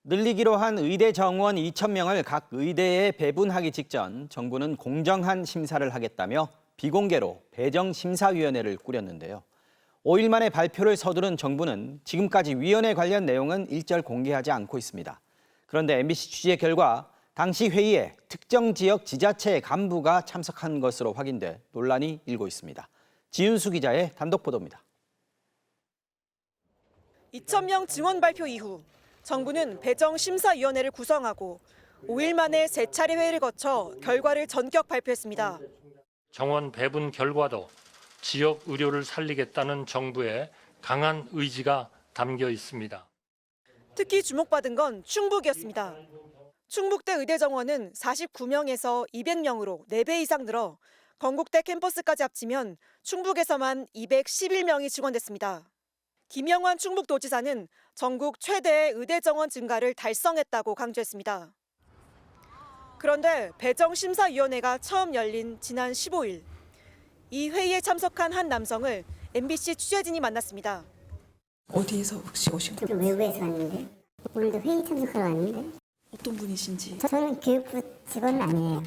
늘리기로 한 의대 정원 2,000명을 각 의대에 배분하기 직전 정부는 공정한 심사를 하겠다며 비공개로 배정심사위원회를 꾸렸는데요. 5일 만에 발표를 서두른 정부는 지금까지 위원회 관련 내용은 일절 공개하지 않고 있습니다. 그런데 MBC 취재 결과 당시 회의에 특정 지역 지자체 간부가 참석한 것으로 확인돼 논란이 일고 있습니다. 지윤수 기자의 단독 보도입니다. 2,000명 증원 발표 이후 정부는 배정심사위원회를 구성하고 5일 만에 3차례 회의를 거쳐 결과를 전격 발표했습니다. 정원 배분 결과도 지역 의료를 살리겠다는 정부의 강한 의지가 담겨 있습니다. 특히 주목받은 건 충북이었습니다. 충북대 의대 정원은 49명에서 200명으로 4배 이상 늘어 건국대 캠퍼스까지 합치면 충북에서만 211명이 증원됐습니다. 김영환 충북도지사는 전국 최대의 의대 정원 증가를 달성했다고 강조했습니다. 그런데 배정심사위원회가 처음 열린 지난 15일, 이 회의에 참석한 한 남성을 MBC 취재진이 만났습니다. 어디에서 혹시 오신 거예요? 외부에서 왔는데 오늘도 회의 참석하러 왔는데 어떤 분이신지? 저는 교육부 직원은 아니에요.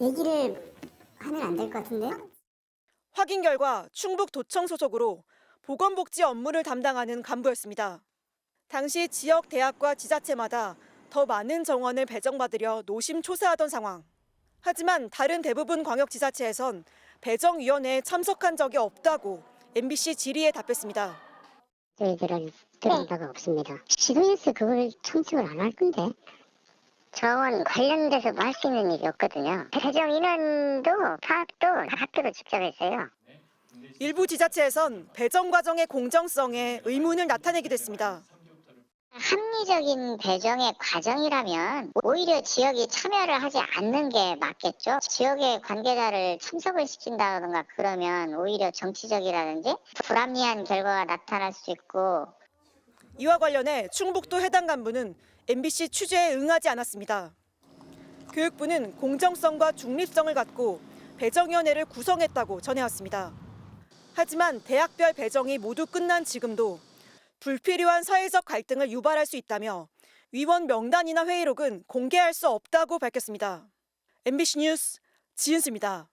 얘기를 하면 안 될 것 같은데요? 확인 결과 충북도청 소속으로 보건복지 업무를 담당하는 간부였습니다. 당시 지역 대학과 지자체마다 더 많은 정원을 배정받으려 노심초사하던 상황. 하지만 다른 대부분 광역지자체에선 배정위원회에 참석한 적이 없다고 MBC 질의에 답했습니다. 저희들은 들은 바가 없습니다. 시도에서 그걸 참석을 안 할 건데 정원 관련돼서 뭐 할 수 있는 일이 없거든요. 배정 인원도 파악도 학교로 직접 했어요. 일부 지자체에선 배정 과정의 공정성에 의문을 나타내기도 했습니다. 합리적인 배정의 과정이라면 오히려 지역이 참여를 하지 않는 게 맞겠죠. 지역의 관계자를 참석을 시킨다든가 그러면 오히려 정치적이라든지 불합리한 결과가 나타날 수 있고. 이와 관련해 충북도 해당 간부는 MBC 취재에 응하지 않았습니다. 교육부는 공정성과 중립성을 갖고 배정위원회를 구성했다고 전해왔습니다. 하지만 대학별 배정이 모두 끝난 지금도 불필요한 사회적 갈등을 유발할 수 있다며 위원 명단이나 회의록은 공개할 수 없다고 밝혔습니다. MBC 뉴스 지은수입니다.